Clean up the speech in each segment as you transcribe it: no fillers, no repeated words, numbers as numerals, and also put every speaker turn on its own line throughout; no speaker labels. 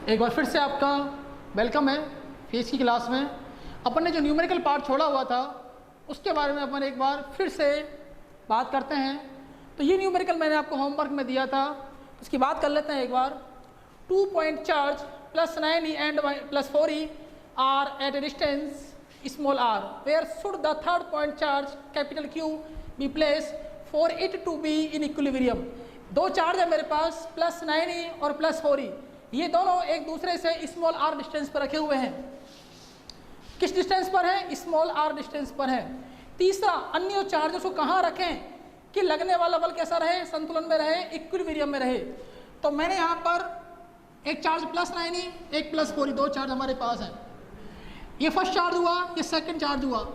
एक बार फिर से आपका वेलकम है फिजिक्स की क्लास में। अपन ने जो न्यूमेरिकल पार्ट छोड़ा हुआ था उसके बारे में अपन एक बार फिर से बात करते हैं। तो ये न्यूमेरिकल मैंने आपको होमवर्क में दिया था, उसकी बात कर लेते हैं एक बार। 2 point charge plus 9e and plus 4e are at a distance small r where should the third point charge capital Q be placed for it to be in equilibrium। दो चार्ज है मेरे पास प्लस 9e और plus 4e, ये दोनों एक दूसरे से स्मॉल r डिस्टेंस पर रखे हुए हैं। किस डिस्टेंस पर है? स्मॉल r डिस्टेंस पर है। तीसरा, अन्य चार्ज को कहाँ रखें कि लगने वाला बल कैसा रहे? संतुलन में रहे, इक्विलिब्रियम में रहे। तो मैंने यहाँ पर एक चार्ज प्लस 9e, एक प्लस 4e, दो चार्ज हमारे पास है। ये फर्स्ट चार्ज हुआ, ये सेकंड चार्ज हुआ।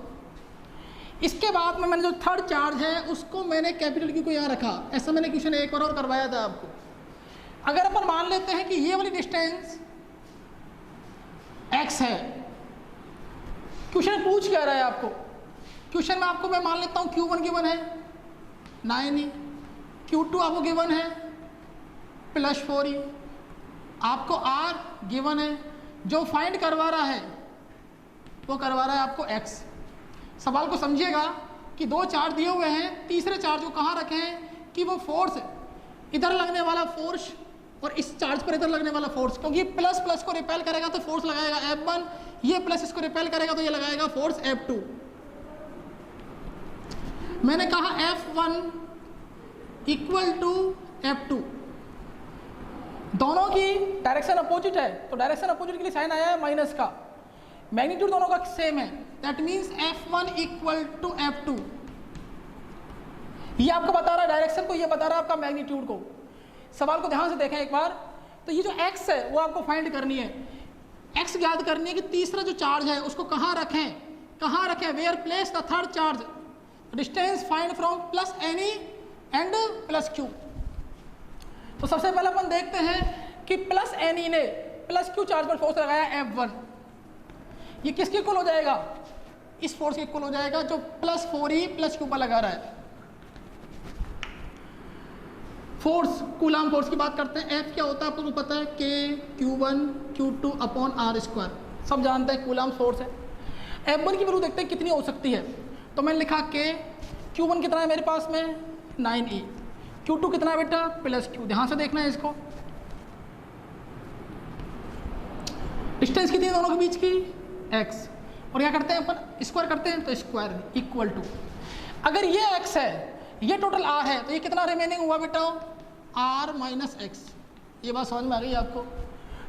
इसके बाद में मैंने जो थर्ड चार्ज है उसको मैंने कैपिटल क्यू को यहाँ रखा। ऐसा मैंने क्वेश्चन एक बार और करवाया था आपको। अगर अपन मान लेते हैं कि ये वाली डिस्टेंस x है, क्वेश्चन पूछ क्या रहा है आपको? क्वेश्चन में आपको मैं मान लेता हूँ Q1 गिवन है 9e, Q2 आपको गिवन है प्लस 4e, आपको R गिवन है। जो फाइंड करवा रहा है वो करवा रहा है आपको x। सवाल को समझिएगा कि दो चार्ज दिए हुए हैं, तीसरे चार्ज को कहाँ रखें कि वो फोर्स, इधर लगने वाला फोर्स और इस चार्ज पर इधर लगने वाला फोर्स, क्योंकि प्लस प्लस को रिपेल करेगा तो फोर्स लगाएगा F1, ये प्लस इसको रिपेल करेगा तो ये लगाएगा फोर्स F2। मैंने कहा F1 इक्वल टू F2, दोनों की डायरेक्शन अपोजिट है, तो डायरेक्शन अपोजिट के लिए साइन आया है माइनस का। मैग्नीट्यूड दोनों का सेम है, that means F1 equal to F2। ये आपको बता रहा है डायरेक्शन को, ये बता रहा है आपका मैग्नीट्यूड को। सवाल को ध्यान से देखें एक बार। तो ये जो x है वो आपको फाइंड करनी है। x याद करनी है कि तीसरा जो चार्ज है उसको कहाँ रखें, कहाँ रखें? Where place the third charge, distance find from plus ne and plus q। तो सबसे पहले अपन देखते हैं कि प्लस ne ने प्लस q चार्ज पर फोर्स लगाया F1, ये किसके इक्वल हो जाएगा? इस फोर्स के इक्वल हो जाएगा जो प्लस 4e प्लस q पर लगा रहा है। फोर्स, कूलाम फोर्स की बात करते हैं। F क्या होता है आपको तो पता है, K Q1 Q2 upon R square, सब जानते हैं कूलाम फोर्स है। F1 की वैल्यू देखते हैं कितनी हो सकती है। तो मैंने लिखा K, Q1 कितना है मेरे पास में 9e, Q2 कितना है बेटा प्लस q। ध्यान से देखना है इसको। डिस्टेंस कितनी है दोनों के बीच की? x, और क्या करते हैं अपन स्क्वायर करते हैं तो स्क्वायर इक्वल टू, अगर ये x है ये टोटल r है तो ये कितना रिमेनिंग हुआ बेटा? r minus x। ये बात समझ में आ गई आपको?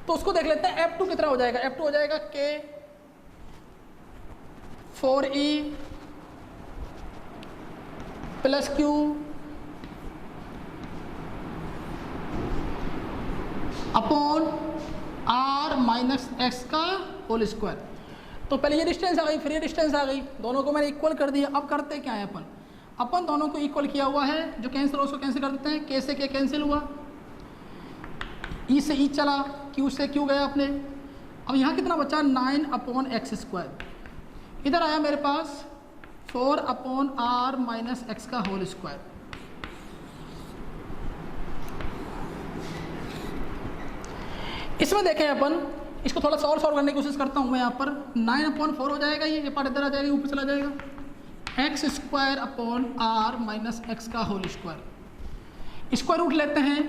तो उसको देख लेते हैं F2 कितना हो जाएगा। F2 हो जाएगा K 4e plus q upon r minus x का होल स्क्वायर। तो पहले ये डिस्टेंस आ गई, फिर ये डिस्टेंस आ गई, दोनों को मैंने इक्वल कर दिया। अब करते क्या है अपन दोनों को इक्वल किया हुआ है, जो कैंसिल हो उसको कैंसिल कर देते हैं। K से K कैंसिल हुआ, E से E चला, Q से Q गया अपने। अब यहाँ कितना बचा? 9 अपॉन एक्स स्क्वायर। इधर आया मेरे पास 4 अपॉन r माइनस एक्स का होल स्क्वायर। इसमें देखें अपन, इसको थोड़ा सा और सॉल्व करने की कोशिश करता हूँ मैं। यहाँ पर 9/4 हो जाएगा, ये पार्ट इधर आ जाएगा, ऊपर चला जाएगा। X square upon r minus x का होल स्क्वायर। स्क्वायर रूट लेते हैं,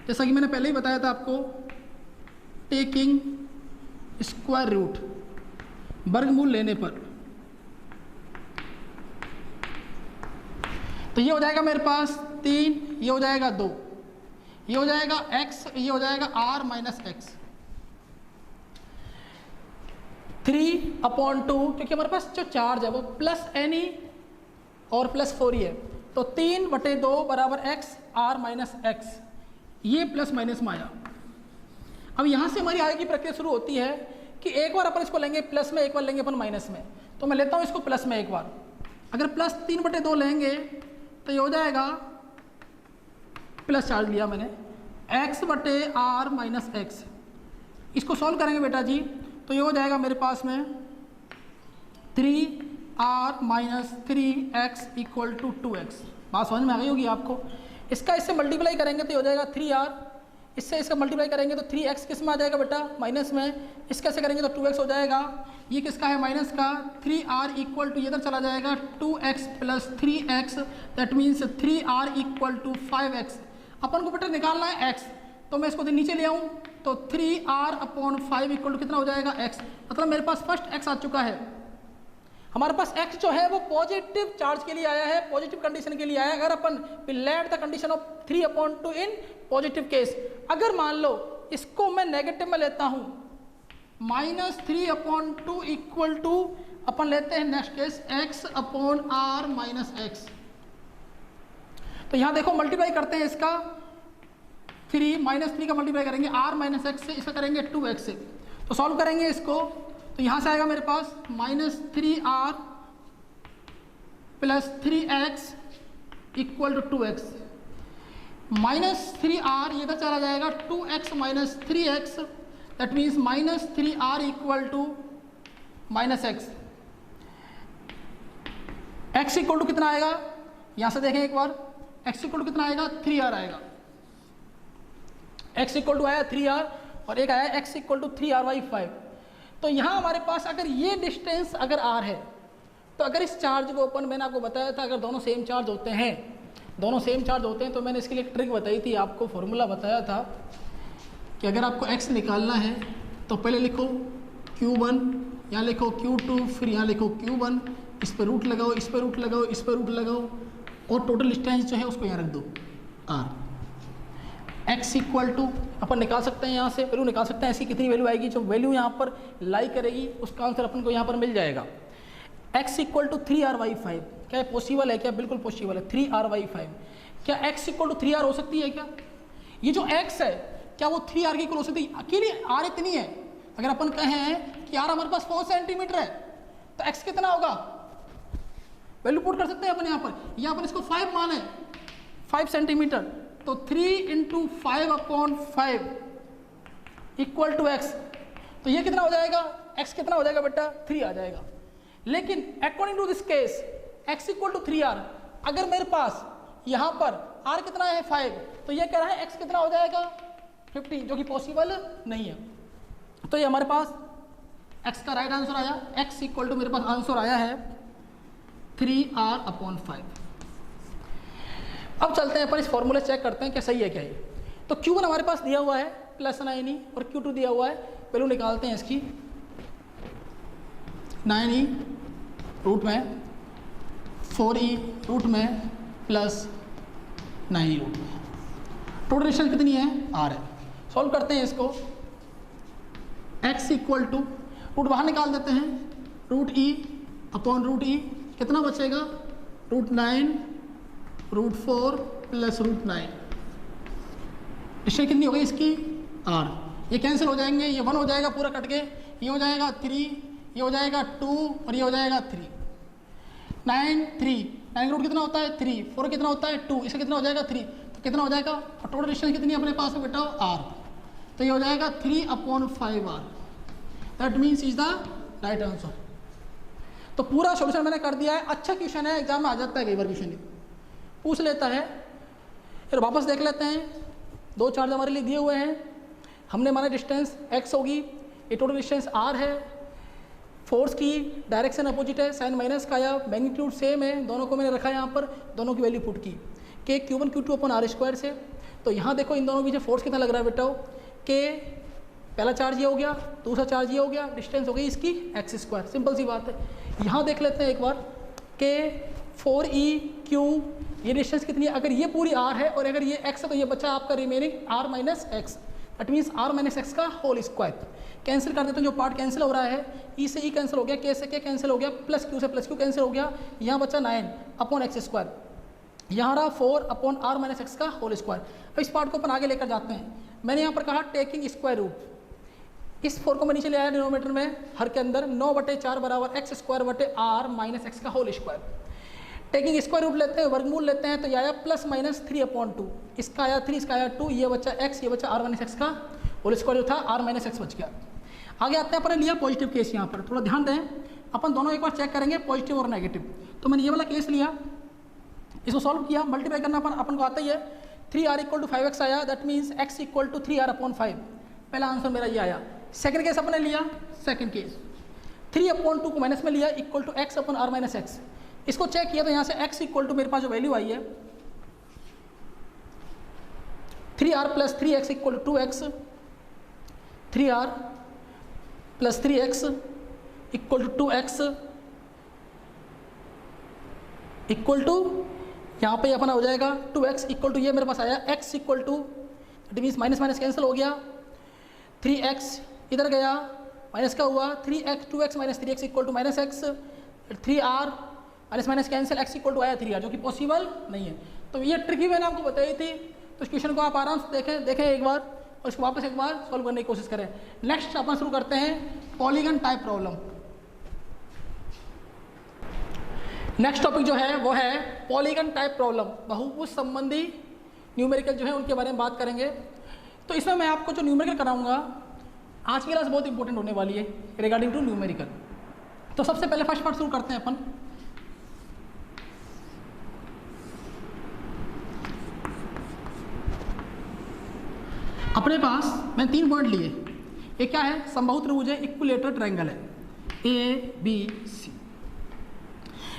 जैसा कि मैंने पहले ही बताया था आपको, टेकिंग स्क्वायर रूट, वर्गमूल लेने पर। तो ये हो जाएगा मेरे पास 3, ये हो जाएगा 2, ये हो जाएगा x, ये हो जाएगा r माइनस एक्स। 3/2, क्योंकि हमारे पास जो चार्ज है वो प्लस ne और प्लस 4e है, तो 3/2 बराबर x r माइनस एक्स। ये प्लस माइनस में आया। अब यहाँ से हमारी आगे की प्रक्रिया शुरू होती है कि एक बार अपन इसको लेंगे प्लस में, एक बार लेंगे अपन माइनस में। तो मैं लेता हूँ इसको प्लस में एक बार। अगर प्लस 3/2 लेंगे तो ये हो जाएगा, प्लस चार्ज लिया मैंने, x/r माइनस एक्स। इसको सॉल्व करेंगे बेटा जी, तो ये हो जाएगा मेरे पास में 3r minus 3x equal to 2x। बात समझ में आ गई होगी आपको। इसका इससे मल्टीप्लाई करेंगे तो ये हो जाएगा 3r, इससे इसका मल्टीप्लाई करेंगे तो 3x किस में आ जाएगा बेटा, माइनस में। इस कैसे करेंगे तो 2x हो जाएगा। ये किसका है, माइनस का। 3r इक्वल टू, ये इधर चला जाएगा 2x plus 3x, that means 3r equal to 5x। अपन को बेटा निकालना है x, तो मैं इसको नीचे ले आऊँ तो 3r अपॉन 5 इक्वल टू कितना हो जाएगा, x। मतलब मेरे पास फर्स्ट x आ चुका है। हमारे पास x जो है वो पॉजिटिव चार्ज के लिए आया है, पॉजिटिव कंडीशन के लिए आया है। अगर अपन let the condition of 3/2 in positive case, अगर मान लो इसको मैं नेगेटिव में लेता हूं, -3/2 इक्वल टू अपन लेते हैं next case x upon r minus x। तो यहां देखो मल्टीप्लाई करते हैं इसका 3 -3 का मल्टीप्लाई करेंगे r माइनस x से, इसका करेंगे 2x से। तो सॉल्व करेंगे इसको, तो यहां से आएगा मेरे पास -3r plus 3x equal to 2x। -3r ये इधर चला जाएगा 2x minus 3x, that means -3r equal to -x। x equal to कितना आएगा, यहां से देखें एक बार, x इक्वल टू कितना आएगा, 3r आएगा। x इक्वल टू आया 3r और एक आया x इक्वल टू 3r/5। तो यहाँ हमारे पास अगर ये डिस्टेंस अगर r है, तो अगर इस चार्ज को अपन, मैंने आपको बताया था अगर दोनों सेम चार्ज होते हैं, दोनों सेम चार्ज होते हैं, तो मैंने इसके लिए एक ट्रिक बताई थी आपको, फॉर्मूला बताया था कि अगर आपको x निकालना है तो पहले लिखो q1, यहाँ लिखो q2, फिर यहाँ लिखो q1, इस पर रूट लगाओ, इस पर रूट लगाओ, इस पर रूट लगाओ, और टोटल डिस्टेंस जो है उसको यहाँ रख दो r। x इक्वल टू अपन निकाल सकते हैं, यहाँ से वैल्यू निकाल सकते हैं, ऐसी कितनी वैल्यू आएगी, जो वैल्यू यहाँ पर लाई करेगी उसका आंसर अपन को यहाँ पर मिल जाएगा। x इक्वल टू 3r/5, क्या पॉसिबल है, क्या बिल्कुल पॉसिबल है। 3r/5, क्या x इक्वल टू 3r हो सकती है क्या? ये जो x है क्या वो 3r की इक्वल हो सकती है? अकेली r इतनी है, अगर अपन कहें कि r हमारे पास 4 सेंटीमीटर है तो x कितना होगा, वैल्यू पुट कर सकते हैं अपन यहाँ पर, या अपन इसको 5 माने, 5 सेंटीमीटर, तो 3 × 5/5 इक्वल टू x। तो ये कितना हो जाएगा, x कितना हो जाएगा बेटा, 3 आ जाएगा। लेकिन according to this case x equal to 3r, अगर मेरे पास यहाँ पर r कितना है 5, तो ये कह रहा है x कितना हो जाएगा 50, जो कि पॉसिबल नहीं है। तो ये हमारे पास x का राइट आंसर आया, x इक्वल टू मेरे पास आंसर आया है 3r/5। अब चलते हैं पर इस फॉर्मूले चेक करते हैं क्या सही है क्या ये। तो Q1 हमारे पास दिया हुआ है +9e और Q2 दिया हुआ है, वैल्यू निकालते हैं इसकी। 9e रूट में 4e रूट में प्लस 9e रूट में, टोटल डिस्टेंस कितनी है, r है। सॉल्व करते हैं इसको, x इक्वल टू रूट बाहर निकाल देते हैं, √e अपॉन √e कितना बचेगा, √9 √4 प्लस √9। डिस्टेंस कितनी हो गई इसकी, r। ये कैंसिल हो जाएंगे, ये 1 हो जाएगा पूरा कट के, ये हो जाएगा 3, ये हो जाएगा 2 और ये हो जाएगा 3। 9 रूट कितना होता है 3, 4 कितना होता है 2, इसका कितना हो जाएगा 3, तो कितना हो जाएगा, और टोटल डिस्टेंस कितनी है अपने पास में बेटा, r। तो ये हो जाएगा 3/5r, that means is the right answer. तो पूरा सॉल्यूशन मैंने कर दिया है। अच्छा क्वेश्चन है, एग्जाम में आ जाता है कई बार, क्वेश्चन पूछ लेता है। फिर वापस देख लेते हैं, 2 चार्ज हमारे लिए दिए हुए हैं, हमने माना डिस्टेंस x होगी, ये टोटल डिस्टेंस r है, फोर्स की डायरेक्शन अपोजिट है, साइन माइनस का आया, मैग्नीट्यूड सेम है, दोनों को मैंने रखा है यहाँ पर, दोनों की वैल्यू पुट की के Q1 Q2 अपॉन r² से। तो यहाँ देखो इन दोनों के पीछे फोर्स कितना लग रहा है बेटा, के पहला चार्ज ये हो गया, दूसरा चार्ज ये हो गया, डिस्टेंस हो गई इसकी x², सिंपल सी बात है। यहाँ देख लेते हैं एक बार के 4e⁻, ये डिस्टेंस कितनी है, अगर ये पूरी r है और अगर ये x है तो ये बचा आपका remaining r minus x, that means r minus x का होल स्क्वायर। कैंसिल कर देते हैं, जो पार्ट कैंसिल हो रहा है, e से e कैंसिल हो गया, k से k कैंसिल हो गया, प्लस q से प्लस q कैंसिल हो गया, यहाँ बचा 9/x², यहाँ रहा 4/r माइनस एक्स का होल स्क्वायर। अब इस पार्ट को अपन आगे लेकर जाते हैं। मैंने यहाँ पर कहा टेकिंग स्क्वायर रूट, इस 4 को मैं नीचे ले आया डिनोमीटर में, हर के अंदर 9/4 बराबर x² r माइनस एक्स का whole square. Taking square root लेते हैं, वर्गमूल लेते हैं, तो ये आया +-3/2, इसका आया 3, इसका आया 2, ये बचा x, ये बचा r माइनस एक्स का होल स्क्वायर जो था r माइनस एक्स बच गया। आगे आते हैं, अपन ने लिया पॉजिटिव केस। यहाँ पर थोड़ा ध्यान दें, अपन दोनों एक बार चेक करेंगे पॉजिटिव और नेगेटिव। तो मैंने ये वाला केस लिया, इसको सॉल्व किया, मल्टीप्लाई करना अपन को आता ही है, 3r इक्वल टू 5x आया, that means x equal to 3r upon 5। पहला आंसर मेरा ये आया। सेकंड केस अपने लिया, सेकंड केस 3 अपॉन 2 को माइनस में लिया equal to x upon r minus x. इसको चेक किया तो यहाँ से x इक्वल टू मेरे पास जो वैल्यू आई है 3r plus 3x equal to 2x, 3r plus 3x equal to 2x equal to यहाँ पे अपना हो जाएगा 2x इक्वल टू ये मेरे पास आया x equal to it means minus minus cancel हो गया, 3x इधर गया माइनस का हुआ 3x 2x minus 3x equal to minus x, 3r minus minus cancel x equal to आया 3r, जो कि पॉसिबल नहीं है। तो ये ट्रिकी मैंने आपको बताई थी। तो इस क्वेश्चन को आप आराम से देखें एक बार और इसको वापस एक बार सॉल्व करने की कोशिश करें। नेक्स्ट अपन शुरू करते हैं polygon type problem. Next topic जो है वो है पॉलीगन टाइप प्रॉब्लम, बहुभुज संबंधी न्यूमेरिकल जो है उनके बारे में बात करेंगे। तो इसमें मैं आपको जो न्यूमेरिकल कराऊंगा आज की क्लास बहुत इंपॉर्टेंट होने वाली है रिगार्डिंग टू न्यूमेरिकल। तो सबसे पहले फर्स्ट पार्ट शुरू करते हैं अपन। अपने पास मैंने 3 पॉइंट लिए। ये क्या है? समबाहु त्रिभुज है, इक्विलेटरल ट्रायंगल है, ए बी सी।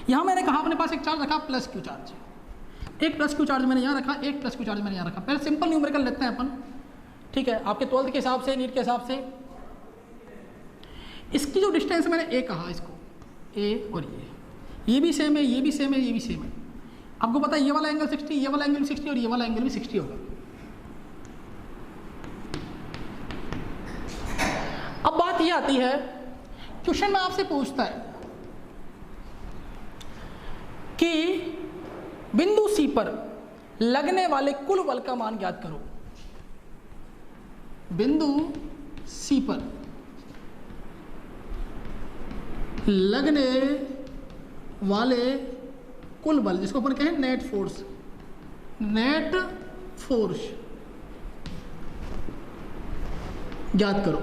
यहाँ मैंने कहा अपने पास एक चार्ज रखा प्लस क्यू चार्ज, एक प्लस क्यू चार्ज मैंने यहाँ रखा, एक प्लस क्यू चार्ज मैंने यहाँ रखा। पहले सिंपल न्यूमेरिकल लेते हैं अपन, ठीक है, आपके 12th के हिसाब से, नीट के हिसाब से। इसकी जो डिस्टेंस मैंने ए कहा, इसको ए और ये भी सेम है, ये भी सेम है, ये भी सेम है। आपको पता है ये वाला एंगल 60, ये वाला एंगल भी 60 और ये वाला एंगल भी 60 होगा। अब बात ये आती है, क्वेश्चन में आपसे पूछता है कि बिंदु सी पर लगने वाले कुल बल का मान ज्ञात करो। बिंदु सी पर लगने वाले कुल बल, जिसको अपन कहें नेट फोर्स, नेट फोर्स ज्ञात करो।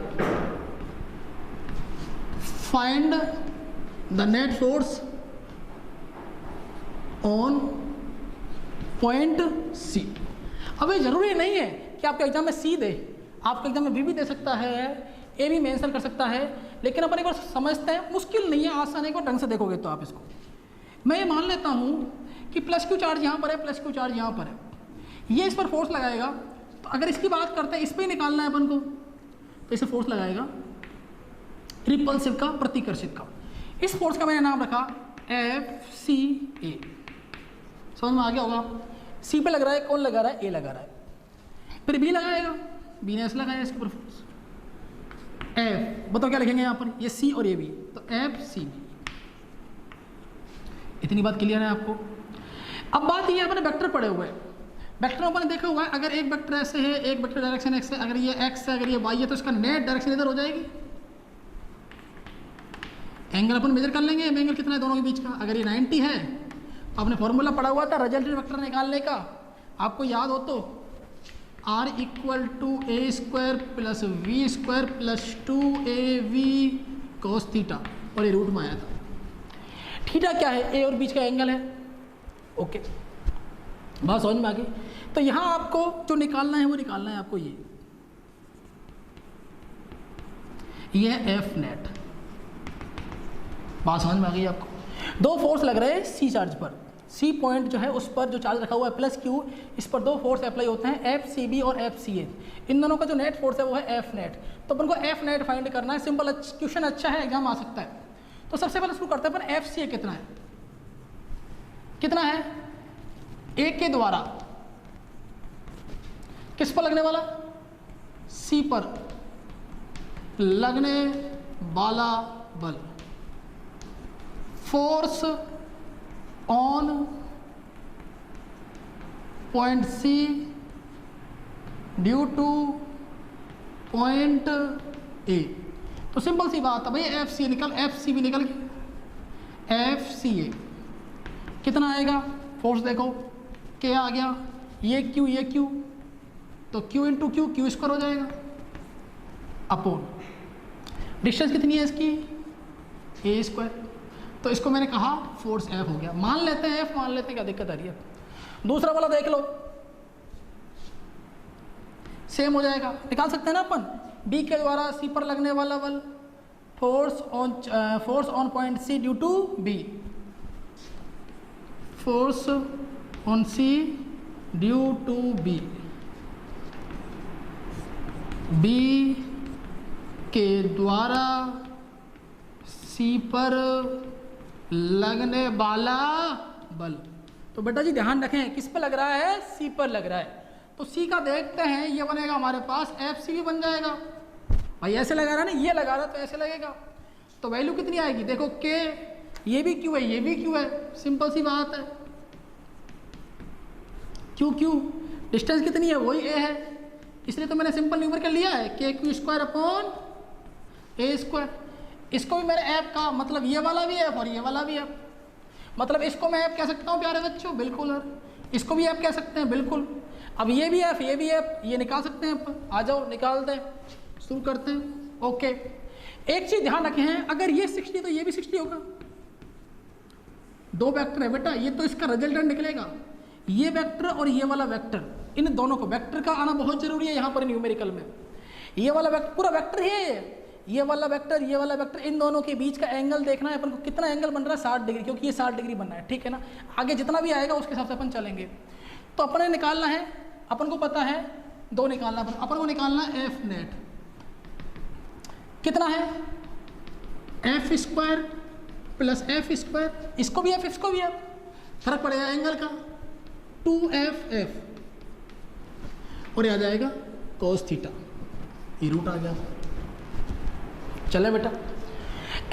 Find the net force on point C. अब ये जरूरी नहीं है कि आपके एग्जाम में सी दे, आपके एग्जाम में बी भी दे सकता है, ए भी मेंशन कर सकता है, लेकिन अपन एक बार समझते हैं, मुश्किल नहीं है, आसान है। एक बार ढंग से देखोगे तो आप इसको, मैं ये मान लेता हूँ कि प्लस क्यू चार्ज यहाँ पर है, प्लस क्यू चार्ज यहाँ पर है, ये इस पर फोर्स लगाएगा। तो अगर इसकी बात करते हैं, इस पर ही निकालना है अपन को, तो इसे फोर्स लगाएगा रिपल्सिव का, प्रतिकर्षित का। इस फोर्स का मैंने नाम रखा FCA। समझ में आ गया होगा? सी पे लग रहा है, कौन लगा रहा है? ए लगा रहा है। फिर बी लगाएगा, बी ने ऐसे लगाया इसके ऊपर फोर्स। एफ, बताओ क्या लिखेंगे यहाँ पर? ये सी और ये बी, तो FCB। इतनी बात क्लियर है आपको? अब बात ये अपने वेक्टर पड़े हुए हैं। वेक्टर अपन देखा हुआ है, अगर एक वेक्टर ऐसे है, एक वेक्टर डायरेक्शन एक्स है, अगर ये एक्स है, अगर ये वाई है, तो इसका नेट डायरेक्शन इधर हो जाएगी। एंगल अपन मेजर कर लेंगे, एंगल कितना है दोनों के बीच का। अगर ये 90 है, आपने फॉर्मूला पढ़ा हुआ था रिजल्टेंट वेक्टर निकालने का, आपको याद हो तो R equal to a square plus b square plus 2ab cos theta, और ये रूट में आया था। थीटा क्या है? ए और बीच का एंगल है। ओके, बात समझ में आ गई? तो यहाँ आपको जो निकालना है वो निकालना है आपको ये है एफ नेट। बात समझ में आ गई आपको? दो फोर्स लग रहे हैं सी चार्ज पर, सी पॉइंट जो है उस पर जो चार्ज रखा हुआ है प्लस क्यू, इस पर दो फोर्स अप्लाई होते हैं FCB और FCA। इन दोनों का जो नेट फोर्स है वो है एफ नेट। तो अपन को एफ नेट फाइंड करना है। सिंपल क्वेश्चन अच्छा है, एग्जाम आ सकता है। तो सबसे पहले शुरू करते हैं अपन FCA कितना है, कितना है? ए के द्वारा किस पर लगने वाला? सी पर लगने वाला बल, force on point C due to point A. तो सिंपल सी बात है भाई, FCA निकल, FCB निकल गया, FCA कितना आएगा? फोर्स देखो, क्या आ गया? ये Q, तो Q इंटू Q स्क्वायर हो जाएगा अपॉन डिस्टेंस कितनी है इसकी? ए स्क्वायर। तो इसको मैंने कहा फोर्स F हो गया। मान लेते हैं F, मान लेते हैं, क्या दिक्कत आ रही है? दूसरा वाला देख लो, सेम हो जाएगा, निकाल सकते हैं ना अपन। बी के द्वारा सी पर लगने वाला बल, force on point C due to B, force on C due to B, B के द्वारा सी पर लगने वाला बल। तो बेटा जी ध्यान रखें, किस पर लग रहा है, सी पर लग रहा है। तो सी का देखते हैं, ये बनेगा हमारे पास एफ सी भी बन जाएगा भाई, ऐसे लगा रहा ना, ये लगा रहा तो ऐसे लगेगा। तो वैल्यू कितनी आएगी, देखो के, ये भी क्यू है, ये भी क्यू है, सिंपल सी बात है। क्यू क्यू डिस्टेंस कितनी है, वही ए है, इसलिए तो मैंने सिंपल न्यूमेरिकल लिया है, के q square upon a square. इसको भी मेरे ऐप का मतलब ये वाला भी ऐप और ये वाला भी ऐप, मतलब इसको मैं ऐप कह सकता हूँ प्यारे बच्चों, बिल्कुल। और इसको भी ऐप कह सकते हैं, बिल्कुल। अब ये भी ऐप, ये भी ऐप, ये निकाल सकते हैं अपन, आ जाओ निकालते हैं, शुरू करते हैं। ओके, एक चीज ध्यान रखें हैं, अगर ये 60 तो ये भी 60 होगा। दो वेक्टर है बेटा, ये तो इसका रिजल्टेंट निकलेगा, ये वेक्टर और ये वाला वेक्टर, इन दोनों को वेक्टर का आना बहुत जरूरी है यहाँ पर न्यूमेरिकल में। ये वाला वेक्टर पूरा वेक्टर है, ये वाला वेक्टर, ये वाला वेक्टर, इन दोनों के बीच का एंगल देखना है अपन को, कितना एंगल बन रहा है, 60 डिग्री, क्योंकि ये 60 डिग्री बनना है, ठीक है ना। आगे जितना भी आएगा उसके हिसाब से अपन चलेंगे। तो अपन ने निकालना है, अपन को पता है दो निकालना, अपन को निकालना एफ नेट कितना है, f square plus F square, इसको भी एफ इसको भी एफ, फर्क पड़ेगा एंगल का, 2f एफ, और आ जाएगा cos थीटा, ये रूट आ गया। चले बेटा,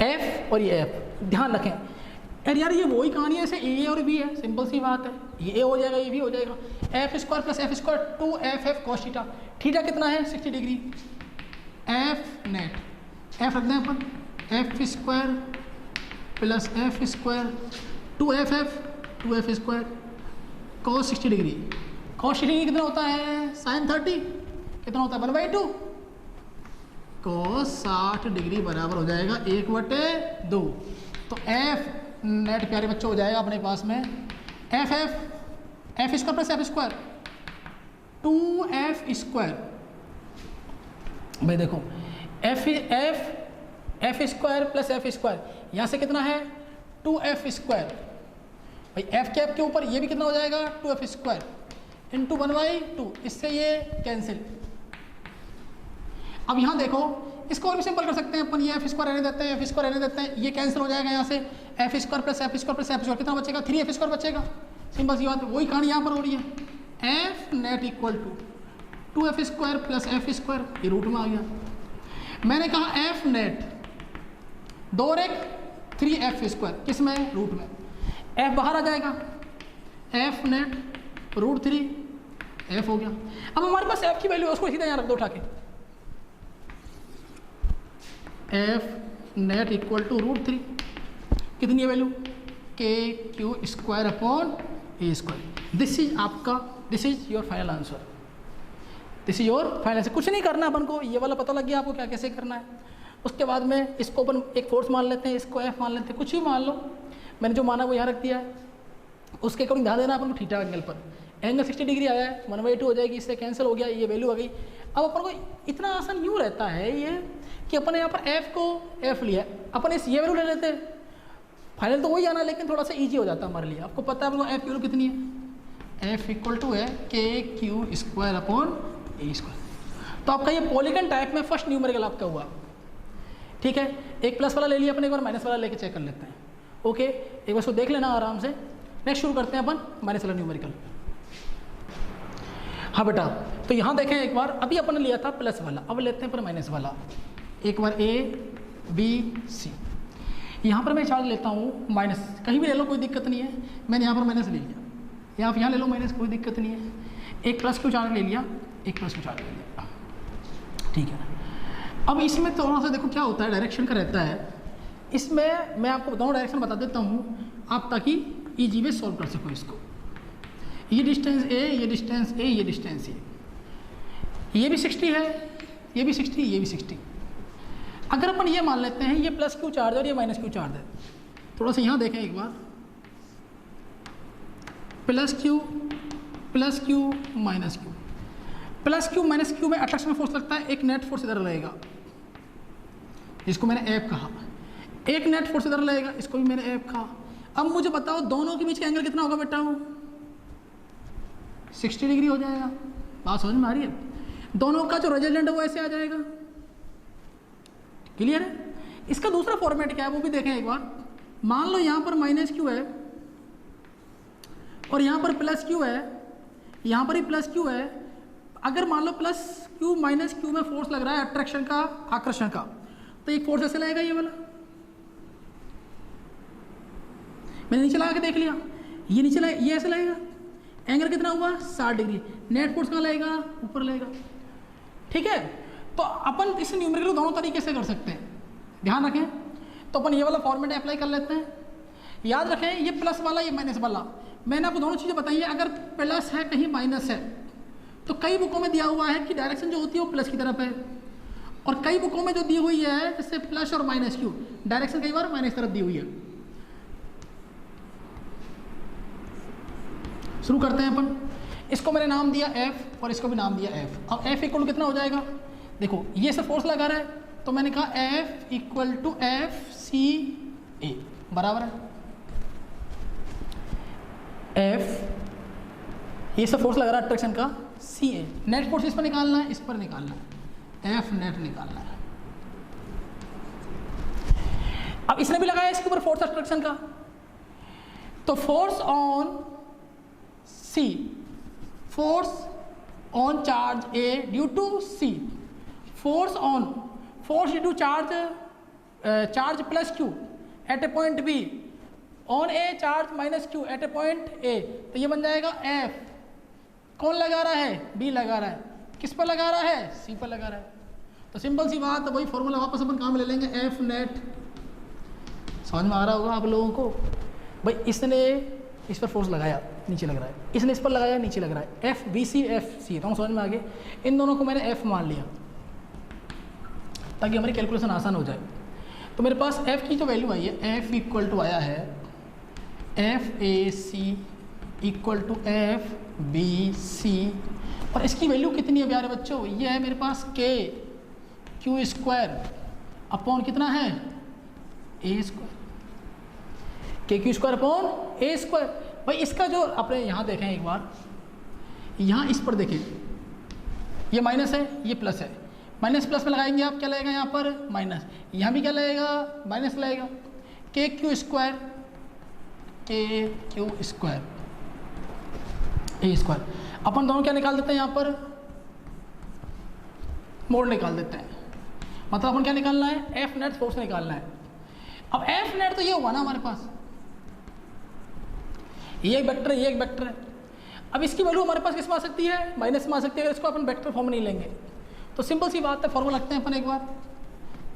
f और ये f ध्यान रखें। अरे यार ये वही कहानी है, ऐसे a और b है, सिंपल सी बात है, ये a हो जाएगा, ये भी हो जाएगा। F square plus F square 2f cos theta, theta कितना है 60 डिग्री, f नेट, f रखते हैं अपन, f square plus F square 2f square cos 60 degree, cos 60 degree कितना होता है, sin 30 कितना होता है 1/2, cos 60 डिग्री बराबर हो जाएगा 1/2। तो एफ नेट प्यारे बच्चों हो जाएगा अपने पास में F square plus F square 2f square. भाई देखो F square plus F square, यहाँ से कितना है 2f स्क्वायर, भाई एफ कैप के ऊपर ये भी कितना हो जाएगा 2f स्क्वायर इंटू 1/2, इससे ये कैंसिल। अब यहाँ देखो, इसको और भी सिंपल कर सकते हैं अपन, ये एफ स्क्वायर रहने देते हैं, एफ स्क्वायर रहने देते हैं, ये कैंसिल हो जाएगा यहाँ से, F square plus F square plus F square कितना बचेगा 3f स्क्वायर बचेगा। सिंपल सी बात, वही कहानी यहाँ पर हो रही है, F net equal to 2f square plus F square, ये रूट में आ गया। मैंने कहा एफ नेट 2 और 1 3f स्क्वायर, किस में रूट में, f बाहर आ जाएगा, एफ नेट √3 f हो गया। अब हमारे पास f की वैल्यू है, उसको सीधा यहाँ रख दो उठा के, एफ नेट इक्वल टू √3, कितनी है वैल्यू के q square upon a square. This is आपका, this is your final answer, this is your final answer. कुछ नहीं करना अपन को, ये वाला पता लग गया आपको क्या कैसे करना है। उसके बाद में इसको अपन एक फोर्स मान लेते हैं, इसको एफ मान लेते हैं, कुछ भी मान लो, मैंने जो माना वो यहाँ रख दिया है। उसके अकॉर्डिंग ध्यान देना अपन को थीटा एंगल पर, एंगल 60 डिग्री आया है, 1/2 हो जाएगी, इससे कैंसिल हो गया, ये वैल्यू आ गई। अब अपन को इतना आसान यूँ रहता है ये कि अपन यहाँ पर f को f लिया, अपन इस ये वैल्यू ले लेते हैं, फाइनल तो वही आना, लेकिन थोड़ा सा ईजी हो जाता है हमारे लिए। आपको पता है अपन को f की वैल्यू कितनी है, f इक्वल टू है के q square upon a square. तो आपका ये पॉलीगन टाइप में फर्स्ट न्यूमेरिकल आपका हुआ, ठीक है। एक प्लस वाला ले लिया अपन, एक बार माइनस वाला लेके चेक कर लेते हैं। ओके, एक बार उसको देख लेना आराम से। नेक्स्ट शुरू करते हैं अपन माइनस वाला न्यूमेरिकल। हाँ बेटा, तो यहाँ देखें एक बार, अभी अपन ने लिया था प्लस वाला, अब लेते हैं पर माइनस वाला। एक बार ए बी सी, यहाँ पर मैं चार्ज लेता हूँ माइनस, कहीं भी ले लो कोई दिक्कत नहीं है, मैंने यहाँ पर माइनस ले लिया, यहाँ ले लो माइनस, कोई दिक्कत नहीं है। एक प्लस क्यू चार्ज ले लिया, एक प्लस क्यू चार्ज ले लिया, ठीक है। अब इसमें थोड़ा सा देखो क्या होता है, डायरेक्शन का रहता है। इसमें मैं आपको दोनों डायरेक्शन बता देता हूँ आप, ताकि ईजी वे सॉल्व कर सको इसको। ये डिस्टेंस ए, ये डिस्टेंस ए, ये डिस्टेंस ए, ये भी 60 है, ये भी 60, ये भी 60। अगर अपन ये मान लेते हैं ये प्लस क्यू चार्ज है और ये माइनस क्यू चार्ज है, थोड़ा सा यहाँ देखें एक बार, plus q minus q, plus q minus q में अट्रैक्शन में फोर्स लगता है, एक नेट फोर्स इधर रहेगा जिसको मैंने एफ कहा, एक नेट फोर्स इधर रहेगा, इसको भी मैंने एफ कहा। अब मुझे बताओ दोनों के बीच का एंगल कितना होगा बेटा? 60 डिग्री हो जाएगा। बात समझ में आ रही है? दोनों का जो रिजल्टेंट है वो ऐसे आ जाएगा। क्लियर है? इसका दूसरा फॉर्मेट क्या है वो भी देखें एक बार। मान लो यहाँ पर माइनस क्यू है और यहाँ पर प्लस क्यू है, यहाँ पर ही प्लस क्यू है। अगर मान लो प्लस क्यू माइनस क्यू में फोर्स लग रहा है अट्रैक्शन का, आकर्षण का, तो एक फोर्स ऐसे लगेगा ये वाला, मैंने नीचे लगा के देख लिया, ये नीचे लगे, ये ऐसे लगेगा। एंगल कितना हुआ? 60 डिग्री। नेट फोर्स कहाँ लगेगा? ऊपर लगेगा। ठीक है, तो अपन इस न्यूमेरिकल दोनों तरीके से कर सकते हैं, ध्यान रखें। तो अपन ये वाला फॉर्मेट अप्लाई कर लेते हैं। याद रखें ये प्लस वाला, ये माइनस वाला, मैंने आपको दोनों चीज़ें बताई है। अगर प्लस है कहीं माइनस है तो कई बुकों में दिया हुआ है कि डायरेक्शन जो होती है वो प्लस की तरफ है, और कई बुकों में जो दी हुई है जैसे प्लस और माइनस क्यू, डायरेक्शन कई बार माइनस तरफ दी हुई है। शुरू करते हैं अपन। इसको मैंने नाम दिया F और इसको भी नाम दिया F। अब F इक्वल कितना हो जाएगा? देखो ये से फोर्स लगा रहा है तो मैंने कहा F equal to F C a बराबर है। F ये सब फोर्स लगा रहा है अट्रैक्शन का, सी ए नेट फोर्स इस पर निकालना है, इस पर निकालना है, F नेट निकालना है। अब इसने भी लगाया इसके ऊपर फोर्स अट्रैक्शन का, तो force on C, force on charge A due to C, force due to charge plus Q at a point B, on A charge minus Q at a point A, तो ये बन जाएगा F। कौन लगा रहा है? B लगा रहा है। किस पर लगा रहा है? C पर लगा रहा है। तो सिंपल सी बात, वही फॉर्मूला वापस अपन काम ले लेंगे, F नेट। समझ में आ रहा होगा आप लोगों को? भाई इसने इस पर फोर्स लगाया, नीचे लग रहा है, इसने इस पर लगाया, नीचे लग रहा है, F B C F C, तो समझ में आ गया। इन दोनों को मैंने एफ मान लिया ताकि हमारी कैलकुलेशन आसान हो जाए। तो मेरे पास एफ की जो वैल्यू आई है, एफ इक्वल टू आया है F A C equal to F B C, और इसकी वैल्यू कितनी है प्यारे बच्चों? ये है मेरे पास के क्यू स्क्वायर अपॉन कितना है? ए स्क्वायर, के q square upon a square. भाई इसका जो अपने यहाँ देखें एक बार, यहाँ इस पर देखें, ये माइनस है, ये प्लस है, माइनस प्लस में लगाएंगे आप क्या लगेगा यहाँ पर? माइनस। यहाँ भी क्या लगेगा? माइनस लगेगा। के क्यू स्क्वायर, के क्यू स्क्वायर ए स्क्वायर, अपन दोनों क्या निकाल देते हैं यहाँ पर? मोड निकाल देते हैं। मतलब अपन क्या निकालना है? एफ नेट फोर्स निकालना है। अब एफ नेट तो ये हुआ ना हमारे पास, ये एक वेक्टर है, ये एक वेक्टर है। अब इसकी वैल्यू हमारे पास किस में आ सकती है? माइनस में आ सकती है, अगर इसको अपन वेक्टर फॉर्म में नहीं लेंगे तो। सिंपल सी बात है, फॉर्मूला लगते हैं अपन एक बार,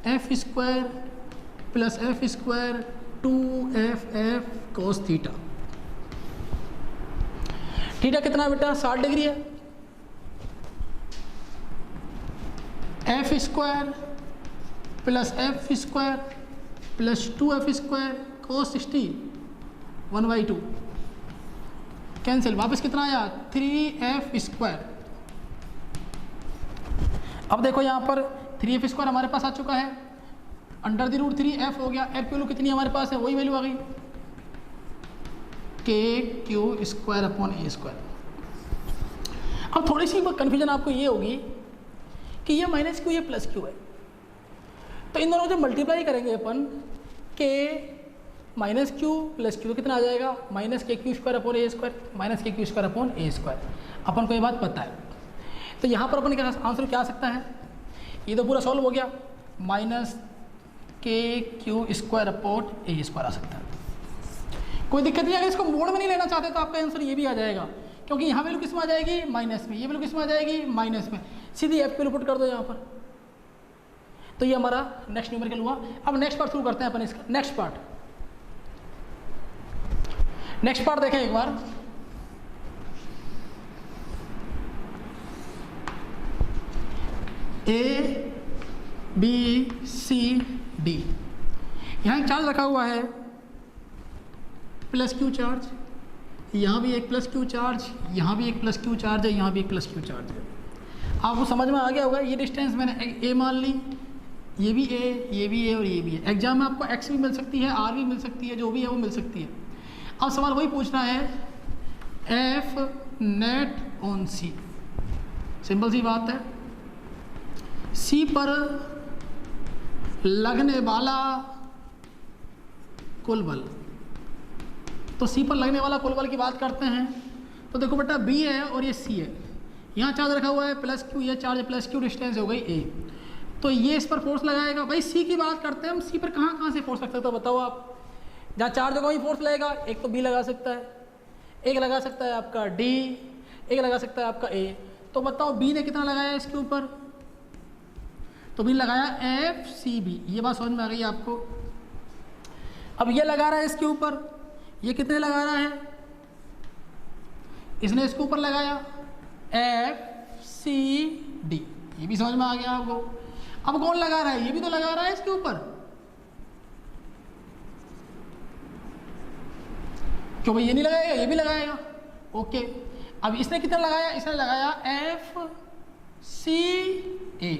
f square plus F square 2f f cos theta. Theta कितना है बेटा? 60 डिग्री है। F square plus F square plus 2f square cos 60 1/2 cancel, वापस कितना आया? 3f square. अब देखो यहाँ पर 3f स्क्वायर हमारे पास आ चुका है, अंडर द रूट 3f हो गया। एफ की वैल्यू कितनी हमारे पास है? वही वैल्यू आ गई, के q square upon a square. अब थोड़ी सी कन्फ्यूजन आपको ये होगी कि ये माइनस क्यू, ये प्लस क्यू है, तो इन दोनों को जब मल्टीप्लाई करेंगे अपन, के माइनस क्यू प्लस क्यू, तो कितना आ जाएगा? माइनस के q square upon a square, minus के q square upon a square. अपन को ये बात पता है, तो यहाँ पर अपन क्या आंसर क्या आ सकता है? ये तो पूरा सॉल्व हो गया, माइनस के q square upon a square आ सकता है। कोई दिक्कत नहीं, अगर इसको मोड में नहीं लेना चाहते तो आपका आंसर ये भी आ जाएगा, क्योंकि यहाँ वैल्यू किस में आ जाएगी? माइनस में। ये वैल्यू किस में आ जाएगी? माइनस में। सीधी एफ पे पुट कर दो यहाँ पर। तो ये हमारा नेक्स्ट न्यूमेरिकल हुआ। अब नेक्स्ट पार्ट शुरू करते हैं अपन इसका। नेक्स्ट पार्ट देखें एक बार। ए बी सी डी, यहाँ एक चार्ज रखा हुआ है, प्लस क्यू चार्ज, यहाँ भी एक प्लस क्यू चार्ज, यहाँ भी एक प्लस क्यू चार्ज है, यहाँ भी एक प्लस क्यू चार्ज है। आपको समझ में आ गया होगा। ये डिस्टेंस मैंने ए मान ली, ये भी ए, ये भी ए और ये भी है। एग्जाम में आपको एक्स भी मिल सकती है, आर भी मिल सकती है, जो भी है वो मिल सकती है। अब सवाल वही पूछना है, F net on c. Simple सी बात है, सी पर लगने वाला कुल बल। तो सी पर लगने वाला कुल बल की बात करते हैं तो देखो बेटा, बी है और ये सी है, यहाँ चार्ज रखा हुआ है प्लस क्यू, ये चार्ज प्लस क्यू, डिस्टेंस हो गई ए। तो ये इस पर फोर्स लगाएगा। भाई सी की बात करते हैं हम, सी पर कहाँ कहाँ से फोर्स लग सकता है बताओ आप। जहाँ चार्ज होगा वहीं फोर्स लगेगा। एक तो बी लगा सकता है, एक लगा सकता है आपका डी, एक लगा सकता है आपका ए। तो बताओ बी ने कितना लगाया इसके ऊपर, तो बी लगाया एफ सी बी। ये बात समझ में आ गई आपको। अब ये लगा रहा है इसके ऊपर, ये कितने लगा रहा है, इसने इसके ऊपर लगाया एफ सी डी। ये भी समझ में आ गया आपको। अब कौन लगा रहा है, ये भी तो लगा रहा है इसके ऊपर, क्यों भाई, ये नहीं लगाएगा, ये भी लगाएगा। ओके, अब इसने कितना लगाया, इसने लगाया एफ सी ए।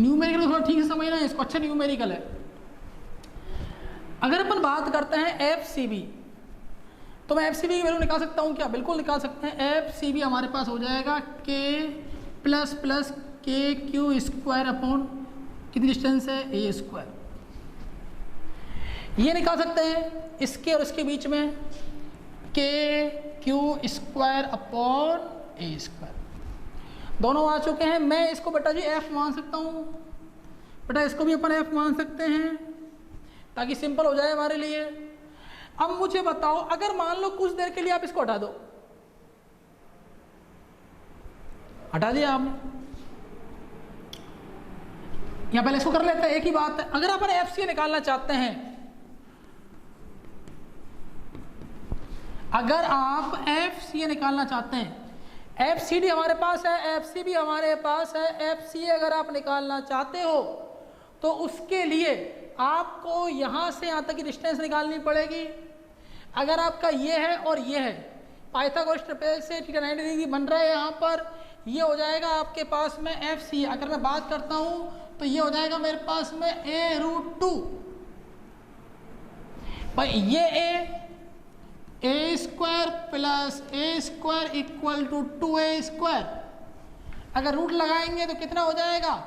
न्यूमेरिकल थोड़ा ठीक से समझना है इसको, अच्छा न्यूमेरिकल है। अगर अपन बात करते हैं एफ सी बी, तो मैं एफ सी बी की वैल्यू निकाल सकता हूँ क्या, बिल्कुल निकाल सकते हैं। एफ सी बी हमारे पास हो जाएगा के प्लस प्लस के क्यू स्क्वायर अपॉन कितनी डिस्टेंस है, ए स्क्वायर। ये निकाल सकते हैं इसके और इसके बीच में, के q square upon a square. दोनों आ चुके हैं। मैं इसको बेटा जी एफ मान सकता हूँ, बेटा इसको भी अपन एफ मान सकते हैं ताकि सिंपल हो जाए हमारे लिए। अब मुझे बताओ, अगर मान लो कुछ देर के लिए आप इसको हटा दो, हटा दिया आपने, या पहले इसको कर लेते हैं, एक ही बात है। अगर अपन एफ सी निकालना चाहते हैं, अगर आप एफ सी निकालना चाहते हैं, एफ सी डी हमारे पास है, एफ सी भी हमारे पास है, एफ सी अगर आप निकालना चाहते हो तो उसके लिए आपको यहां से यहां तक की डिस्टेंस निकालनी पड़ेगी। अगर आपका ये है और ये है, पाइथागोरस ट्रिपल से थीटा 90 डिग्री बन रहा है यहाँ पर, ये हो जाएगा आपके पास में एफ सी। अगर मैं बात करता हूँ तो ये हो जाएगा मेरे पास में ए रूट 2। भाई ये a square plus a square equal to 2a square. अगर रूट लगाएंगे तो कितना हो जाएगा,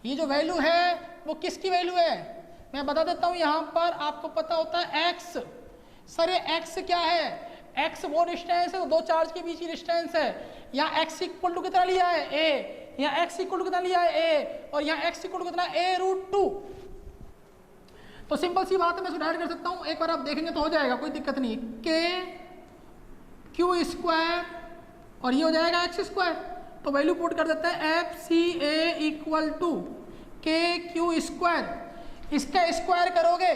ये जो वैल्यू है वो किसकी वैल्यू है, मैं बता देता हूँ। यहाँ पर आपको पता होता है एक्स। सर ये एक्स क्या है, एक्स वो डिस्टेंस है, दो चार्ज के बीच की डिस्टेंस है। यहाँ एक्स इक्वल टू कितना लिया है, ए, यहाँ एक्स इक्वल टू कितना लिया है, ए, और यहाँ एक्स इक्वल टू कितना, ए रूट 2। तो सिंपल सी बात है, मैं सुधार कर सकता हूँ, एक बार आप देखेंगे तो हो जाएगा, कोई दिक्कत नहीं। के क्यू स्क्वायर और ये हो जाएगा एक्स स्क्वायर। तो वैल्यू पुट कर देते हैं F C A equal to k q square. इसका स्क्वायर करोगे,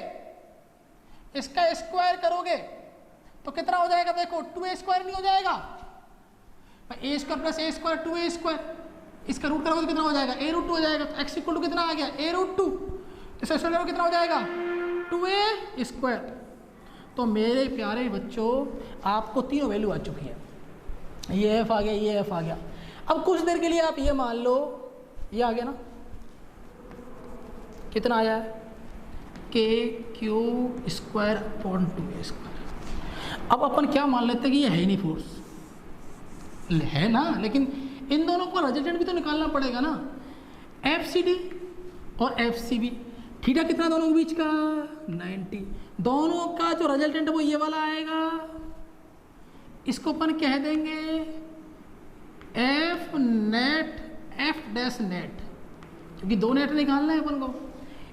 इसका स्क्वायर करोगे तो कितना हो जाएगा, देखो 2a स्क्वायर नहीं हो जाएगा, ए square plus a square 2a square. इसका रूट करोगे तो कितना हो जाएगा, ए रूट 2 हो जाएगा। तो एक्स इक्वल टू कितना आ गया, ए रूट 2। इसका स्क्वायर करोगे कितना हो जाएगा, 2a स्क्वायर। तो मेरे प्यारे बच्चों, आपको तीनों वैल्यू आ चुकी है, ये एफ आ गया, ये एफ आ गया। अब कुछ देर के लिए आप ये मान लो, ये आ गया ना, कितना आया है, के q square upon 2a square. अब अपन क्या मान लेते हैं कि ये है ही नहीं फोर्स, है ना, लेकिन इन दोनों को रिजल्टेंट भी तो निकालना पड़ेगा ना, एफ सी डी और एफ सी बी। थीटा कितना दोनों के बीच का, 90। दोनों का जो रिजल्टेंट है वो ये वाला आएगा, इसको अपन कह देंगे F net, F dash net, क्योंकि दो नेट निकालना है अपन को।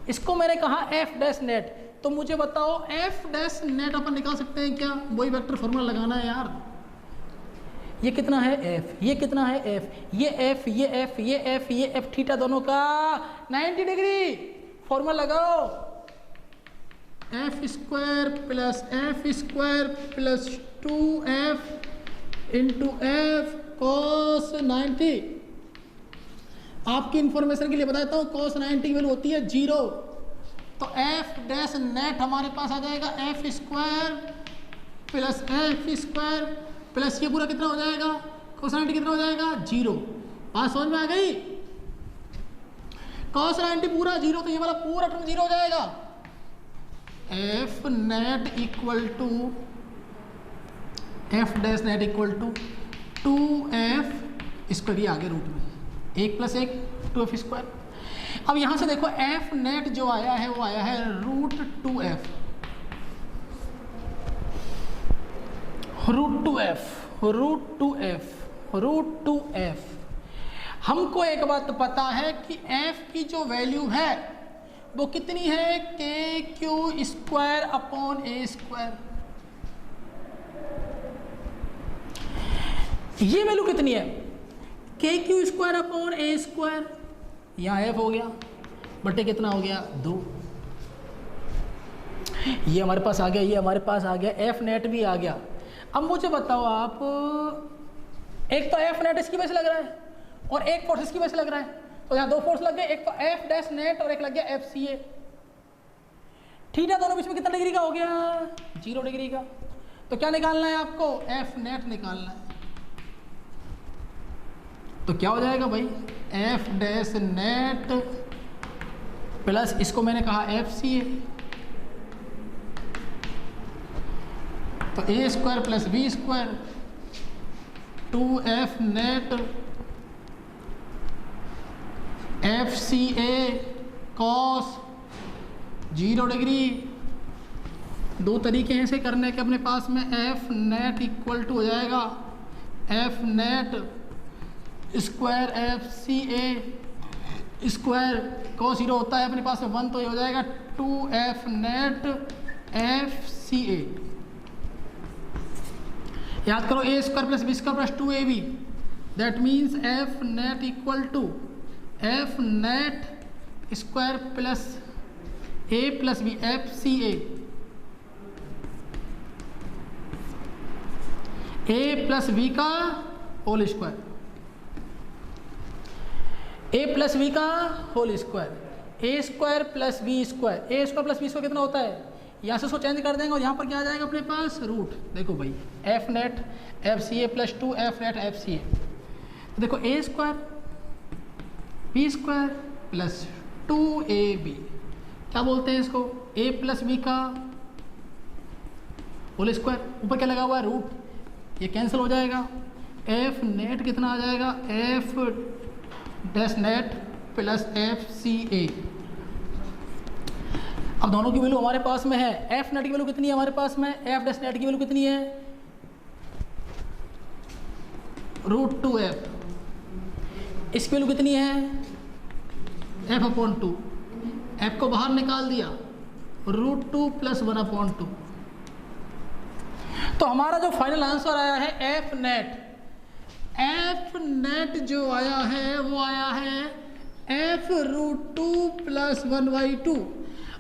इसको मैंने कहा एफ डैश नेट। तो मुझे बताओ एफ डैश नेट अपन निकाल सकते हैं क्या, वही वेक्टर फॉर्मूला लगाना है यार। ये कितना है एफ, ये कितना है एफ, ये एफ, ये एफ, ये एफ, ये एफ, थीटा दोनों का 90 डिग्री। फॉर्मूला लगाओ, F square plus F square plus 2f into F cos 90। आपकी इंफॉर्मेशन के लिए बताता हूँ, कॉस 90 की वैल्यू होती है 0। तो एफ डैश नेट हमारे पास आ जाएगा f square plus F square plus ये पूरा कितना हो जाएगा, cos 90 कितना हो जाएगा 0। बात समझ में आ गई? cos 90 पूरा 0 तो ये वाला पूरा टर्म 0 हो जाएगा। F net equal to F dash net equal to 2f square, ये आगे रूट में 1 + 1 2f स्क्वायर। अब यहाँ से देखो एफ नेट जो आया है वो आया है √2f, √2f। हमको एक बात पता है कि f की जो वैल्यू है वो कितनी है, KQ² ये वैल्यू कितनी है, KQ²/A²। यहाँ f हो गया बटे कितना हो गया 2, ये हमारे पास आ गया, ये हमारे पास आ गया, एफ नेट भी आ गया। अब मुझे बताओ आप, एक तो एफ नेट इसकी वजह से लग रहा है और एक फोर्स इसकी वजह से लग रहा है, तो यहाँ 2 फोर्स लग गए, एक तो एफ डैश नेट और एक लग गया एफ सी ए। थीटा दोनों बीच में कितना डिग्री का हो गया 0 डिग्री का। तो क्या निकालना है आपको, एफ नेट निकालना है। तो क्या हो जाएगा भाई, एफ डैश नेट प्लस इसको मैंने कहा एफ सी ए, तो a² + b² 2f net f C a cos 0 degree. 2 तरीके हैं इसे करने के अपने पास में, एफ नेट इक्वल टू हो जाएगा F net square f C a square, cos 0 होता है अपने पास में 1, तो ये हो जाएगा 2f नेट एफ सी ए। याद करो a² + b² + 2ab, that means F net equal to F net square plus a + b F C A, a + b का होल स्क्वायर, a + b का whole square, a² + b², a² + b² कितना होता है, यहाँ से उसको चेंज कर देंगे और यहाँ पर क्या आ जाएगा अपने पास रूट। देखो भाई एफ नेट एफ सी ए + 2f नेट एफ सी ए, तो देखो a² b² + 2ab, क्या बोलते हैं इसको, a + b का होल स्क्वायर, ऊपर क्या लगा हुआ है रूट, ये कैंसिल हो जाएगा। एफ नेट कितना आ जाएगा, F dash net plus f C a. अब दोनों की वैल्यू हमारे पास में है, एफ नेट की वैल्यू कितनी है हमारे पास में, एफ डैश नेट की वैल्यू कितनी है √2f, इसकी वैल्यू कितनी है f/2, f को बाहर निकाल दिया √2 + 1/2। तो हमारा जो फाइनल आंसर आया है एफ नेट जो आया है वो आया है f√2 + 1/2।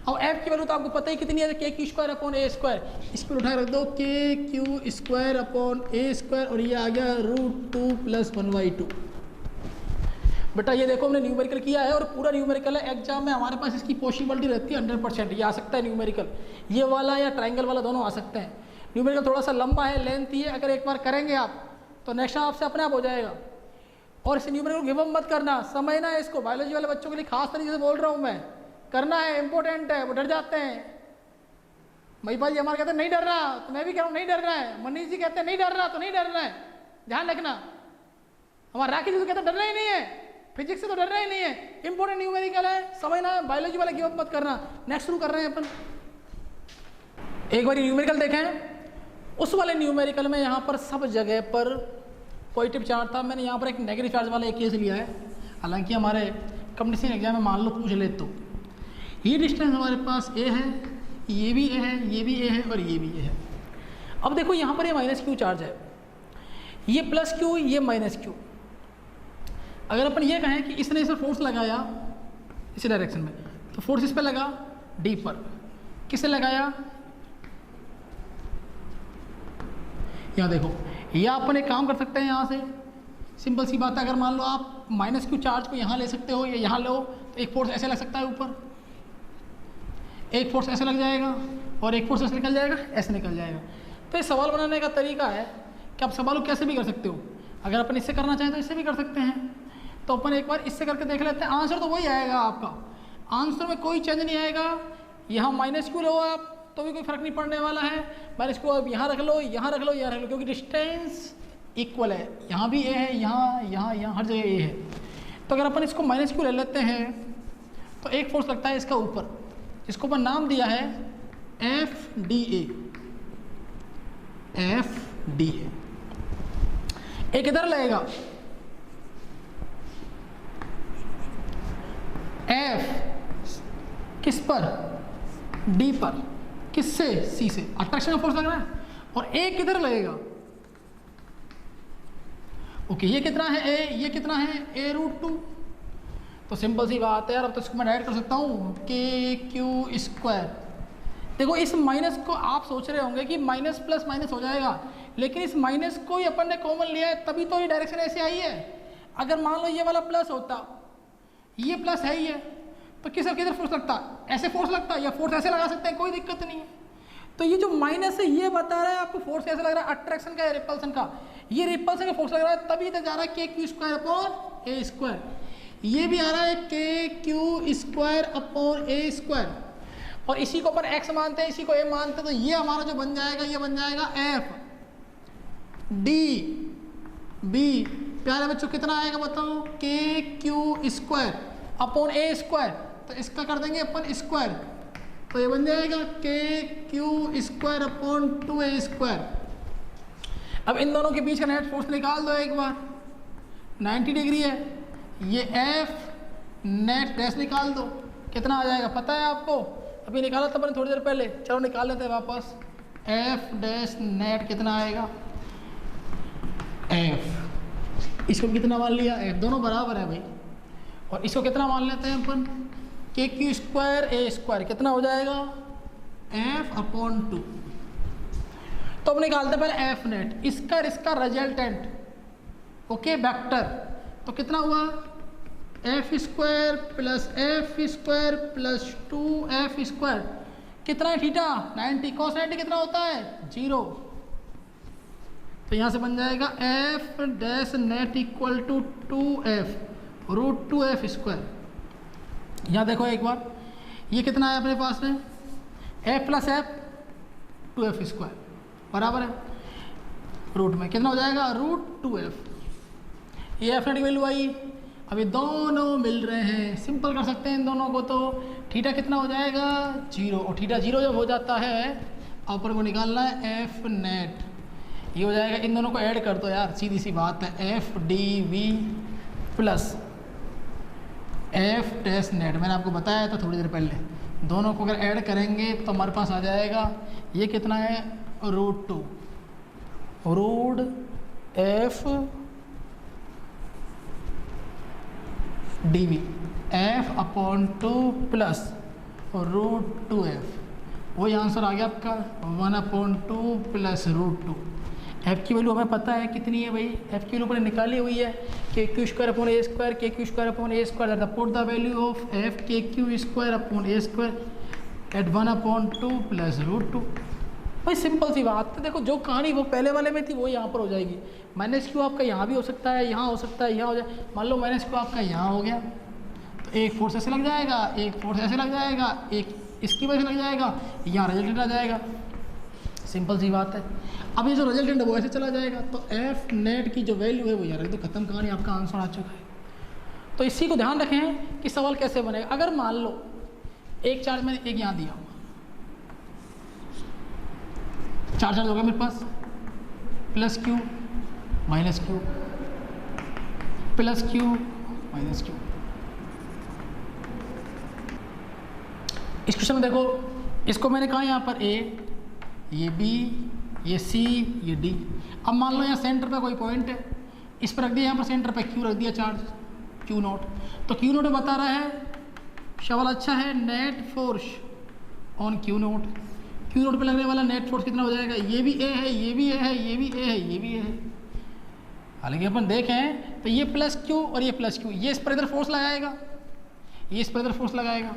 और f की वैल्यू तो आपको पता ही कितनी है, KQ²/A², इसको उठा रख दो KQ²/A² और ये आ गया √2 + 1/2। बेटा ये देखो हमने न्यूमेरिकल किया है और पूरा न्यूमेरिकल है, एग्जाम में हमारे पास इसकी पॉसिबिलिटी रहती है 100%, ये आ सकता है न्यूमेरिकल, ये वाला या ट्राइंगल वाला दोनों आ सकते हैं। न्यूमेरिकल थोड़ा सा लंबा है, लेंथी है, अगर एक बार करेंगे आप तो नेक्स्ट टाइम आपसे अपने आप हो जाएगा। और इस न्यूमेरिकल गिव अप मत करना, समझना है इसको, बायोलॉजी वाले बच्चों के लिए खास तरीके से बोल रहा हूँ मैं, करना है, इंपॉर्टेंट है, वो डर जाते हैं। महिपाल जी हमारे कहते हैं नहीं डरना, तो मैं भी कह रहा हूँ नहीं डरना है। मनीष जी कहते हैं नहीं डरना, तो नहीं डरना है, ध्यान रखना। हमारा राकेश जी तो कहते हैं डरना ही नहीं है, फिजिक्स से तो डरना ही नहीं है, इंपॉर्टेंट न्यूमेरिकल है, समझना है, बायोलॉजी वाले गिव अप मत करना। नेक्स्ट शुरू कर रहे हैं अपन, एक बार न्यूमेरिकल देखें। उस वाले न्यूमेरिकल में यहाँ पर सब जगह पर पॉजिटिव चार्ज था, मैंने यहाँ पर एक नेगेटिव चार्ज वाला एक केस लिया है। हालांकि हमारे कंपटीशन एग्जाम में मान लो पूछ ले तो ये डिस्टेंस हमारे पास a है, ये भी a है, ये भी a है और ये भी a है। अब देखो यहाँ पर ये -q चार्ज है, ये +q, ये -q। अगर अपन ये कहें कि इसने इसे फोर्स लगाया इस डायरेक्शन में, तो फोर्स इस पर लगा d पर, किसे लगाया, यहाँ देखो, या अपन एक काम कर सकते हैं यहाँ से, सिंपल सी बात है, अगर मान लो आप -q चार्ज को यहाँ ले सकते हो या यहाँ लो, तो एक फोर्स ऐसे लग सकता है ऊपर, एक फोर्स ऐसे लग जाएगा और एक फोर्स ऐसे निकल जाएगा, ऐसे निकल जाएगा। तो ये सवाल बनाने का तरीका है कि आप सवाल को कैसे भी कर सकते हो। अगर अपन इससे करना चाहें तो इससे भी कर सकते हैं। तो अपन एक बार इससे करके देख लेते हैं। आंसर तो वही आएगा आपका, आंसर में कोई चेंज नहीं आएगा। यहाँ माइनस क्यू लो आप तो भी कोई फर्क नहीं पड़ने वाला है, माइनस क्यू आप यहाँ रख लो, यहाँ रख लो, यहाँ रख लो, क्योंकि डिस्टेंस इक्वल है। यहाँ भी ए है, यहाँ हर जगह ए है। तो अगर अपन इसको माइनस क्यू ले लेते हैं तो एक फोर्स लगता है इसका ऊपर, जिसको अपन नाम दिया है एफ डी ए। एक इधर लगेगा एफ किस पर, डी पर, किससे, सी से, अट्रैक्शन का फोर्स लग रहा है। और एक किधर लगेगा, ओके, ये कितना है ए, ये कितना है ए रूट 2। तो सिंपल सी बात है यार, अब तो इसको मैं ऐड कर सकता हूँ के क्यू स्क्वायर। देखो इस माइनस को आप सोच रहे होंगे कि माइनस प्लस माइनस हो जाएगा, लेकिन इस माइनस को ही अपन ने कॉमन लिया है तभी तो ये डायरेक्शन ऐसे आई है। अगर मान लो ये वाला प्लस होता, ये प्लस है ही है, तो किधर फोर्स लगता, ऐसे फोर्स लगता, या फोर्स ऐसे लगा सकते हैं, कोई दिक्कत नहीं है। तो ये जो माइनस है ये बता रहा है आपको फोर्स कैसे लग रहा है, अट्रैक्शन का या रिपल्सन का। ये रिपल्सन का फोर्स लग रहा है, तभी तो जा रहा है के q square upon a square. ये भी आ रहा है के q square upon a square, और इसी को अपन x मानते हैं, इसी को a मानते हैं। तो ये हमारा जो बन जाएगा, ये बन जाएगा एफ डी बी। प्यारे बच्चों कितना आएगा बताओ, के q square upon a square. तो इसका कर देंगे अपन स्क्वायर, तो ये बन जाएगा के q square upon 2a square. अब इन दोनों के बीच का नेट फोर्स निकाल दो एक बार, 90 डिग्री है। ये एफ नेट डैश निकाल दो, कितना आ जाएगा पता है आपको, अभी निकाला था मैंने थोड़ी देर पहले, चलो निकाल लेते हैं वापस। एफ डैश नेट कितना आएगा, एफ, इसको कितना मान लिया, एफ, दोनों बराबर है भाई। और इसको कितना मान लेते हैं अपन, के क्यू स्क्वायर ए स्क्वायर, कितना हो जाएगा एफ अपॉन 2। तो अब निकालते हैं पहले एफ नेट, इसका रिजल्टेंट, ओके, वेक्टर। तो कितना हुआ, F square plus F square plus 2f square, कितना है थीटा 90, कॉस 90 कितना होता है 0। तो यहाँ से बन जाएगा F dash net equal to 2f root 2f square. यहाँ देखो एक बार, ये कितना है अपने पास में, f plus F 2f square बराबर है रूट में, कितना हो जाएगा रूट 2f। ये एफ नेट की वैल्यू आई। अब ये दोनों मिल रहे हैं, सिंपल कर सकते हैं इन दोनों को। तो थीटा कितना हो जाएगा 0, और थीटा 0 जब हो जाता है अपन को निकालना है एफ नेट, ये हो जाएगा। इन दोनों को ऐड कर दो यार, सीधी सी बात है, F D V plus F dash net. मैंने आपको बताया था थोड़ी देर पहले, दोनों को अगर ऐड करेंगे तो हमारे पास आ जाएगा, ये कितना है root 2 root F D V, F upon 2 plus root 2f। वही आंसर आ गया आपका 1/2 प्लस रूट 2। एफ की वैल्यू हमें पता है कितनी है भाई, एफ की वैल्यू पर निकाली हुई है के q square upon a square, के q square upon a square, put the value of F के q square upon a square eight 1/2 plus root 2। भाई सिंपल सी बात है, देखो जो कहानी वो पहले वाले में थी वो यहाँ पर हो जाएगी। माइनस क्यू आपका यहाँ भी हो सकता है, यहाँ हो सकता है, यहाँ हो जाए। मान लो माइनस क्यू आपका यहाँ हो गया, तो एक फोर्स ऐसे लग जाएगा, एक फोर्स ऐसे लग जाएगा, एक इसकी वजह से लग जाएगा, यहाँ रिजल्टेंट आ जाएगा। सिंपल सी बात है। अब ये जो रिजल्टेंट है वो ऐसे चला जाएगा, तो एफ नेट की जो वैल्यू है वो यार तो खत्म कहानी, आपका आंसर आ चुका है। तो इसी को ध्यान रखें कि सवाल कैसे बनेगा। अगर मान लो एक चार्ज मैंने एक यहाँ दिया, चार्ज होगा मेरे पास plus q minus q, plus q minus q. इस क्वेश्चन में देखो, इसको मैंने कहा यहाँ पर ए, ये बी, ये सी, ये डी। अब मान लो यहाँ सेंटर पे कोई पॉइंट है, इस पर रख दिया, यहाँ पर सेंटर पे क्यू रख दिया चार्ज क्यू नोट। तो क्यू नोट बता रहा है, सवाल अच्छा है, net force on Q note. Q note पे लगने वाला नेट फोर्स कितना हो जाएगा, ये भी ए है, ये भी ए है, ये भी ए है, ये भी ए है। हालांकि अपन देखें तो ये प्लस क्यू और ये प्लस क्यू, ये इस पर इधर फोर्स लगाएगा, ये इस पर इधर फोर्स लगाएगा,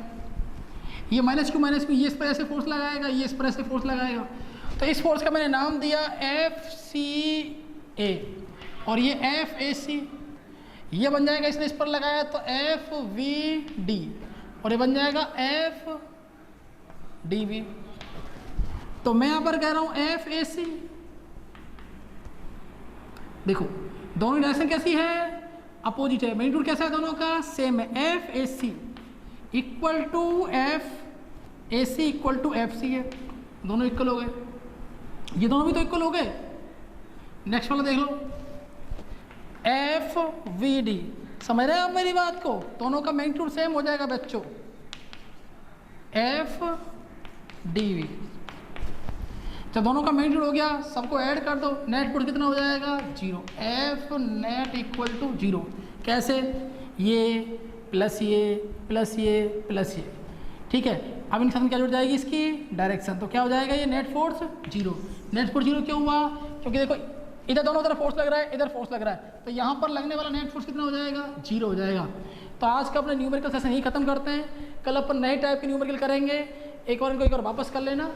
ये माइनस क्यू ये इस पर ऐसे फोर्स लगाएगा, ये इस पर ऐसे फोर्स लगाएगा। तो इस फोर्स का मैंने नाम दिया एफ सी ए। और ये एफ ए सी, ये बन जाएगा, इसने इस पर लगाया तो एफ वी डी, और ये बन जाएगा एफ डी वी। तो मैं यहां पर कह रहा हूं एफ ए सी, देखो दोनों डायरेक्शन कैसी है, अपोजिट है, मैग्नीट्यूड कैसा है दोनों का, सेम है। F A C equal to F A C equal to F C है, दोनों इक्वल हो गए, ये दोनों भी तो इक्वल हो गए। नेक्स्ट वाला देख लो, एफ वी डी, समझ रहे हैं आप मेरी बात को, दोनों का मैग्नीट्यूड सेम हो जाएगा बच्चों, एफ डी वी। जब दोनों का मैग्नीट्यूड हो गया, सबको ऐड कर दो, नेट पुट कितना हो जाएगा, 0, एफ नेट इक्वल टू 0। कैसे, ये प्लस ये प्लस ये प्लस ये, ठीक है। अब इनके साथ क्या जुड़ जाएगी, इसकी डायरेक्शन, तो क्या हो जाएगा, ये नेट फोर्स 0। नेट फोर्स 0 क्यों हुआ, क्योंकि देखो इधर दोनों तरफ फोर्स लग रहा है, इधर फोर्स लग रहा है, तो यहाँ पर लगने वाला नेट फोर्स कितना हो जाएगा, 0 हो जाएगा। तो आज का अपना न्यूमेरिकल सेशन यही खत्म करते हैं, कल अपन नए टाइप के न्यूमेरिकल करेंगे। एक और इनको एक और वापस कर लेना।